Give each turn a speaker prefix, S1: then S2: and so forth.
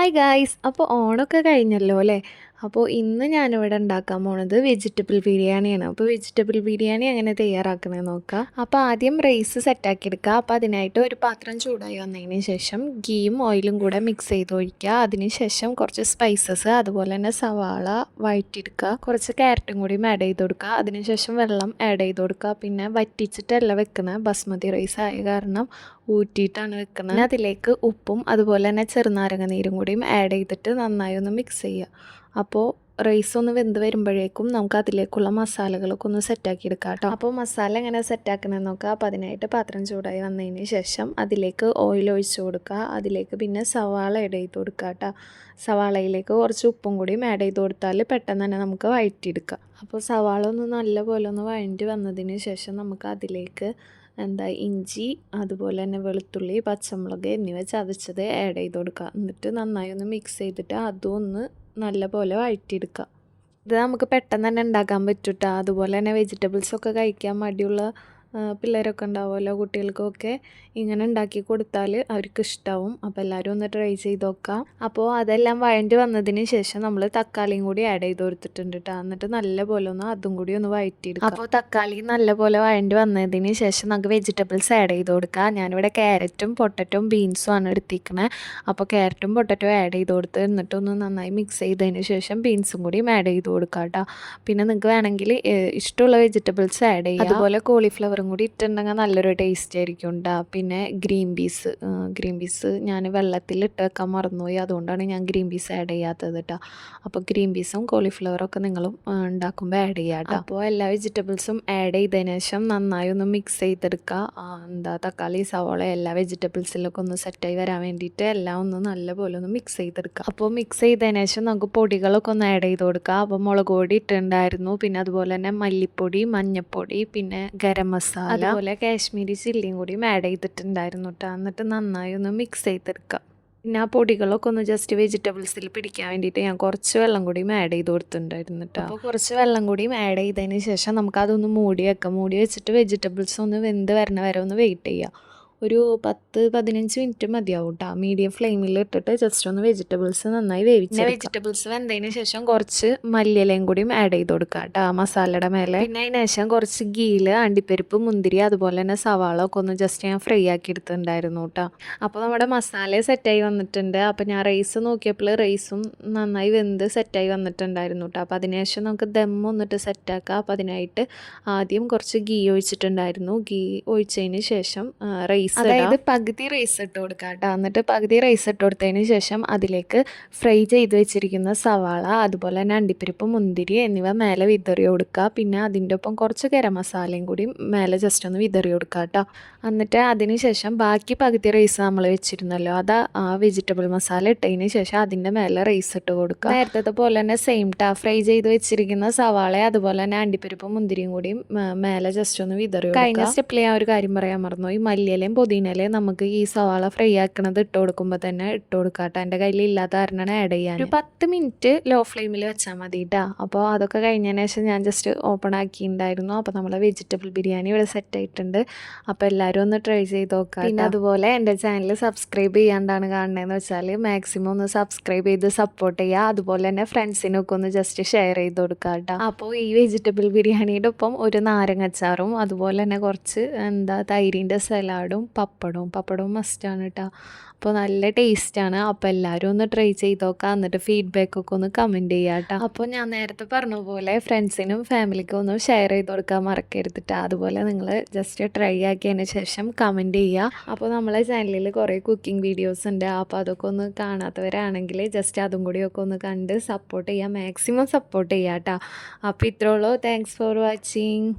S1: Hi guys. അപ്പോൾ ഓണമൊക്കെ കഴിഞ്ഞല്ലോ അല്ലേ? അപ്പോൾ ഇന്ന് ഞാനിവിടെ ഉണ്ടാക്കാൻ പോണത് വെജിറ്റബിൾ ബിരിയാണിയാണ്. അപ്പോൾ വെജിറ്റബിൾ ബിരിയാണി എങ്ങനെ തയ്യാറാക്കണമെന്ന് നോക്കാം. അപ്പോൾ ആദ്യം റൈസ് സെറ്റാക്കി എടുക്കുക. അപ്പോൾ അതിനായിട്ട് ഒരു പാത്രം ചൂടായി വന്നതിന് ശേഷം ഗീയും ഓയിലും കൂടെ മിക്സ് ചെയ്ത് ഒഴിക്കുക. അതിന് ശേഷം കുറച്ച് സ്പൈസസ്, അതുപോലെ തന്നെ സവാള വഴറ്റിയെടുക്കുക. കുറച്ച് ക്യാരറ്റും കൂടി ആഡ് ചെയ്ത് കൊടുക്കുക. അതിന് ശേഷം വെള്ളം ആഡ് ചെയ്ത് കൊടുക്കുക. പിന്നെ വറ്റിച്ചിട്ടല്ല വെക്കുന്നത്, ബസ്മതി റൈസ് ആയ കാരണം ഊറ്റിയിട്ടാണ് വെക്കുന്നത്. പിന്നെ അതിലേക്ക് ഉപ്പും അതുപോലെ തന്നെ ചെറുനാരങ്ങ നീരും കൂടിയും ആഡ് ചെയ്തിട്ട് നന്നായി ഒന്ന് മിക്സ് ചെയ്യുക. അപ്പോൾ റൈസ് ഒന്ന് വെന്ത് വരുമ്പോഴേക്കും നമുക്ക് അതിലേക്കുള്ള മസാലകളൊക്കെ ഒന്ന് സെറ്റാക്കി എടുക്കാം കേട്ടോ. അപ്പോൾ മസാല എങ്ങനെ സെറ്റാക്കണമെന്ന് നോക്കുക. അപ്പോൾ അതിനായിട്ട് പാത്രം ചൂടായി വന്നതിന് ശേഷം അതിലേക്ക് ഓയിൽ ഒഴിച്ച് കൊടുക്കുക. അതിലേക്ക് പിന്നെ സവാള ആഡ് ചെയ്ത് കൊടുക്കുക കേട്ടോ. സവാളയിലേക്ക് കുറച്ച് ഉപ്പും കൂടിയും ആഡ് ചെയ്ത് കൊടുത്താൽ പെട്ടെന്ന് തന്നെ നമുക്ക് വഴറ്റിയെടുക്കാം. അപ്പോൾ സവാള ഒന്ന് നല്ലപോലെ ഒന്ന് വഴറ്റി വന്നതിന് ശേഷം നമുക്ക് അതിലേക്ക് ഇഞ്ചി, അതുപോലെ തന്നെ വെളുത്തുള്ളി, പച്ചമുളക് എന്നിവ ചതച്ചത് ആഡ് ചെയ്ത് കൊടുക്കുക. എന്നിട്ട് നന്നായി ഒന്ന് മിക്സ് ചെയ്തിട്ട് അതും ഒന്ന് നല്ലപോലെ വഴറ്റിയെടുക്കുക. ഇത് നമുക്ക് പെട്ടെന്ന് തന്നെ ഉണ്ടാക്കാൻ പറ്റും കേട്ടോ. അതുപോലെ തന്നെ വെജിറ്റബിൾസൊക്കെ കഴിക്കാൻ മടിയുള്ള പിള്ളേരൊക്കെ ഉണ്ടാവുമല്ലോ, കുട്ടികൾക്കൊക്കെ ഇങ്ങനെ ഉണ്ടാക്കി കൊടുത്താൽ അവർക്ക് ഇഷ്ടമാവും. അപ്പോൾ എല്ലാവരും ഒന്ന് ട്രൈ ചെയ്ത് നോക്കാം. അപ്പോൾ അതെല്ലാം വഴണ്ടി വന്നതിന് ശേഷം നമ്മൾ തക്കാളിയും കൂടി ആഡ് ചെയ്ത് കൊടുത്തിട്ടുണ്ട് കേട്ടോ. എന്നിട്ട് നല്ലപോലെ ഒന്ന് അതും കൂടി ഒന്ന് വഴറ്റിയെടുക്കാം. അപ്പോൾ തക്കാളി നല്ലപോലെ വഴണ്ടി വന്നതിന് ശേഷം നമുക്ക് വെജിറ്റബിൾസ് ആഡ് ചെയ്ത് കൊടുക്കാം. ഞാനിവിടെ ക്യാരറ്റും പൊട്ടറ്റോയും ബീൻസും ആണ് എടുത്തിരിക്കുന്നത്. അപ്പോൾ ക്യാരറ്റും പൊട്ടറ്റോ ആഡ് ചെയ്ത് കൊടുത്ത് എന്നിട്ടൊന്ന് നന്നായി മിക്സ് ചെയ്തതിന് ശേഷം ബീൻസും കൂടി ആഡ് ചെയ്ത് കൊടുക്കാം കേട്ടോ. പിന്നെ നിങ്ങൾക്ക് വേണമെങ്കിൽ ഇഷ്ടമുള്ള വെജിറ്റബിൾസ് ആഡ് ചെയ്യാം. അതുപോലെ കോളിഫ്ലവർ കൂടി ഇട്ടുണ്ടെങ്കിൽ നല്ലൊരു ടേസ്റ്റ് ആയിരിക്കും ഉണ്ടാ. പിന്നെ ഗ്രീൻ പീസ് ഞാൻ വെള്ളത്തിൽ ഇട്ട് വെക്കാൻ മറന്നുപോയി, അതുകൊണ്ടാണ് ഞാൻ ഗ്രീൻ പീസ് ആഡ് ചെയ്യാത്തത് കേട്ടോ. അപ്പോൾ ഗ്രീൻ പീസും കോളിഫ്ലവറൊക്കെ നിങ്ങളും ഉണ്ടാക്കുമ്പോൾ ആഡ് ചെയ്യാം കേട്ടോ. അപ്പോൾ എല്ലാ വെജിറ്റബിൾസും ആഡ് ചെയ്തതിന് ശേഷം നന്നായി ഒന്ന് മിക്സ് ചെയ്തെടുക്കുക. തക്കാളി, സവാള എല്ലാ വെജിറ്റബിൾസിലൊക്കെ ഒന്ന് സെറ്റായി വരാൻ വേണ്ടിയിട്ട് എല്ലാം ഒന്ന് നല്ലപോലെ ഒന്ന് മിക്സ് ചെയ്തെടുക്കുക. അപ്പോൾ മിക്സ് ചെയ്തതിന് ശേഷം നമുക്ക് പൊടികളൊക്കെ ഒന്ന് ആഡ് ചെയ്ത് കൊടുക്കുക. അപ്പോൾ മുളക് പൊടി ഇട്ടിട്ടുണ്ടായിരുന്നു, പിന്നെ അതുപോലെ തന്നെ മല്ലിപ്പൊടി, മഞ്ഞൾപ്പൊടി, പിന്നെ ഗരം മസാല, അതുപോലെ കാശ്മീരി ചില്ലിയും കൂടിയും ആഡ് ചെയ്തിട്ടുണ്ടായിരുന്നു കേട്ടോ. എന്നിട്ട് നന്നായി ഒന്ന് മിക്സ് ചെയ്തെടുക്കുക. പിന്നെ ആ പൊടികളൊക്കെ ഒന്ന് ജസ്റ്റ് വെജിറ്റബിൾസിൽ പിടിക്കാൻ വേണ്ടിയിട്ട് ഞാൻ കുറച്ച് വെള്ളം കൂടിയും ആഡ് ചെയ്ത് കൊടുത്തിട്ടുണ്ടായിരുന്നു കേട്ടോ. അപ്പോൾ കുറച്ച് വെള്ളം കൂടിയും ആഡ് ചെയ്തതിന് ശേഷം നമുക്കതൊന്ന് മൂടി വെക്കാം. മൂടി വെച്ചിട്ട് വെജിറ്റബിൾസ് ഒന്ന് വെന്ത് വരണ വരെ ഒന്ന് വെയിറ്റ് ചെയ്യുക. ഒരു 10-15 മിനിറ്റ് മതിയാവും കേട്ടോ. മീഡിയം ഫ്ലെയിമിൽ ഇട്ടിട്ട് ജസ്റ്റ് ഒന്ന് വെജിറ്റബിൾസ് നന്നായി വേവിച്ച് വെജിറ്റബിൾസ് വെന്തതിന് ശേഷം കുറച്ച് മല്ലിയിലയും കൂടിയും ആഡ് ചെയ്ത് കൊടുക്കുക കേട്ടോ മസാലയുടെ മേലെ. പിന്നെ അതിന് ശേഷം കുറച്ച് ഗീയിൽ അണ്ടിപ്പരിപ്പ്, മുന്തിരി, അതുപോലെ തന്നെ സവാള ഒക്കെ ഒന്ന് ജസ്റ്റ് ഞാൻ ഫ്രൈ ആക്കി എടുത്തിട്ടുണ്ടായിരുന്നു കേട്ടോ. അപ്പോൾ നമ്മുടെ മസാല സെറ്റായി വന്നിട്ടുണ്ട്. അപ്പോൾ ഞാൻ റൈസ് നോക്കിയപ്പോൾ റൈസും നന്നായി വെന്ത് സെറ്റായി വന്നിട്ടുണ്ടായിരുന്നു കേട്ടോ. അപ്പോൾ അതിന് ശേഷം നമുക്ക് ദം ഒന്നിട്ട് സെറ്റാക്കാം. അപ്പോൾ അതിനായിട്ട് ആദ്യം കുറച്ച് ഗീ ഒഴിച്ചിട്ടുണ്ടായിരുന്നു. ഗീ ഒഴിച്ചതിന് ശേഷം റൈസ്, അതായത് പകുതി റൈസ് ഇട്ട് കൊടുക്കുക കേട്ടോ. എന്നിട്ട് പകുതി റൈസ് ഇട്ട് കൊടുത്തതിന് ശേഷം അതിലേക്ക് ഫ്രൈ ചെയ്ത് വെച്ചിരിക്കുന്ന സവാള, അതുപോലെ തന്നെ അണ്ടിപ്പരിപ്പ്, മുന്തിരി എന്നിവ മേലെ വിതറി കൊടുക്കുക. പിന്നെ അതിൻ്റെ ഒപ്പം കുറച്ച് ഗരം മസാലയും കൂടി മേലെ ജസ്റ്റ് ഒന്ന് വിതറി കൊടുക്കുക കേട്ടോ. എന്നിട്ട് അതിന് ശേഷം ബാക്കി പകുതി റൈസ് നമ്മൾ വെച്ചിരുന്നല്ലോ, അത് ആ വെജിറ്റബിൾ മസാല ഇട്ടതിന് ശേഷം അതിൻ്റെ മേലെ റൈസ് ഇട്ട് കൊടുക്കുക. നേരത്തെ പോലെ തന്നെ സെയിം ഫ്രൈ ചെയ്ത് വെച്ചിരിക്കുന്ന സവാള, അതുപോലെ തന്നെ അണ്ടിപ്പരിപ്പും മുന്തിരിയും കൂടി മേലെ ജസ്റ്റ് ഒന്ന് വിതറി കൊടുക്കുക. കഴിഞ്ഞ സ്റ്റെപ്പിൽ ഞാൻ ഒരു കാര്യം പറയാൻ മറന്നു. ഈ മല്ലിയിലയും പുതിനയിലയും നമുക്ക് ഈ സവാള ഫ്രൈ ആക്കണത് ഇട്ട് കൊടുക്കുമ്പോൾ തന്നെ ഇട്ട് കൊടുക്കാം കേട്ടോ. എൻ്റെ കയ്യിൽ ഇല്ലാത്ത കാരണമാണ് ആഡ് ചെയ്യാൻ. ഒരു 10 മിനിറ്റ് ലോ ഫ്ലെയിമിൽ വെച്ചാൽ മതി കേട്ടോ. അപ്പോൾ അതൊക്കെ കഴിഞ്ഞതിന് ശേഷം ഞാൻ ജസ്റ്റ് ഓപ്പൺ ആക്കിയിട്ടുണ്ടായിരുന്നു. അപ്പോൾ നമ്മളെ വെജിറ്റബിൾ ബിരിയാണി ഇവിടെ സെറ്റ് ആയിട്ടുണ്ട്. അപ്പോൾ എല്ലാവരും ഒന്ന് ട്രൈ ചെയ്ത് നോക്കാം. പിന്നെ അതുപോലെ എൻ്റെ ചാനൽ സബ്സ്ക്രൈബ് ചെയ്യാണ്ടാണ് കാണുന്നതെന്ന് വെച്ചാൽ മാക്സിമം ഒന്ന് സബ്സ്ക്രൈബ് ചെയ്ത് സപ്പോർട്ട് ചെയ്യുക. അതുപോലെ തന്നെ ഫ്രണ്ട്സിനൊക്കെ ഒന്ന് ജസ്റ്റ് ഷെയർ ചെയ്ത് കൊടുക്കുക കേട്ടോ. അപ്പോൾ ഈ വെജിറ്റബിൾ ബിരിയാണിയുടെ ഒപ്പം ഒരു നാരങ്ങച്ചാറും, അതുപോലെ തന്നെ കുറച്ച് തൈരിൻ്റെ സലാഡും പപ്പടവും മസ്റ്റാണ് കേട്ടോ. അപ്പോൾ നല്ല ടേസ്റ്റാണ്. അപ്പോൾ എല്ലാവരും ഒന്ന് ട്രൈ ചെയ്ത് നോക്കാം. എന്നിട്ട് ഫീഡ്ബാക്കൊക്കെ ഒന്ന് കമൻറ്റ് ചെയ്യുക കേട്ടോ. അപ്പോൾ ഞാൻ നേരത്തെ പറഞ്ഞ പോലെ ഫ്രണ്ട്സിനും ഫാമിലിക്കും ഒന്ന് ഷെയർ ചെയ്ത് കൊടുക്കാൻ മറക്കരുതിട്ട്. അതുപോലെ നിങ്ങൾ ജസ്റ്റ് ട്രൈ ആക്കിയതിന് ശേഷം കമൻറ്റ് ചെയ്യുക. അപ്പോൾ നമ്മളെ ചാനലിൽ കുറേ കുക്കിംഗ് വീഡിയോസ് ഉണ്ട്. അപ്പോൾ അതൊക്കെ ഒന്ന് കാണാത്തവരാണെങ്കിൽ ജസ്റ്റ് അതും കൂടിയൊക്കെ ഒന്ന് കണ്ട് സപ്പോർട്ട് ചെയ്യുക, മാക്സിമം സപ്പോർട്ട് ചെയ്യുക കേട്ടോ. അപ്പോൾ ഇത്രേ ഉള്ളൂ. Thanks for watching.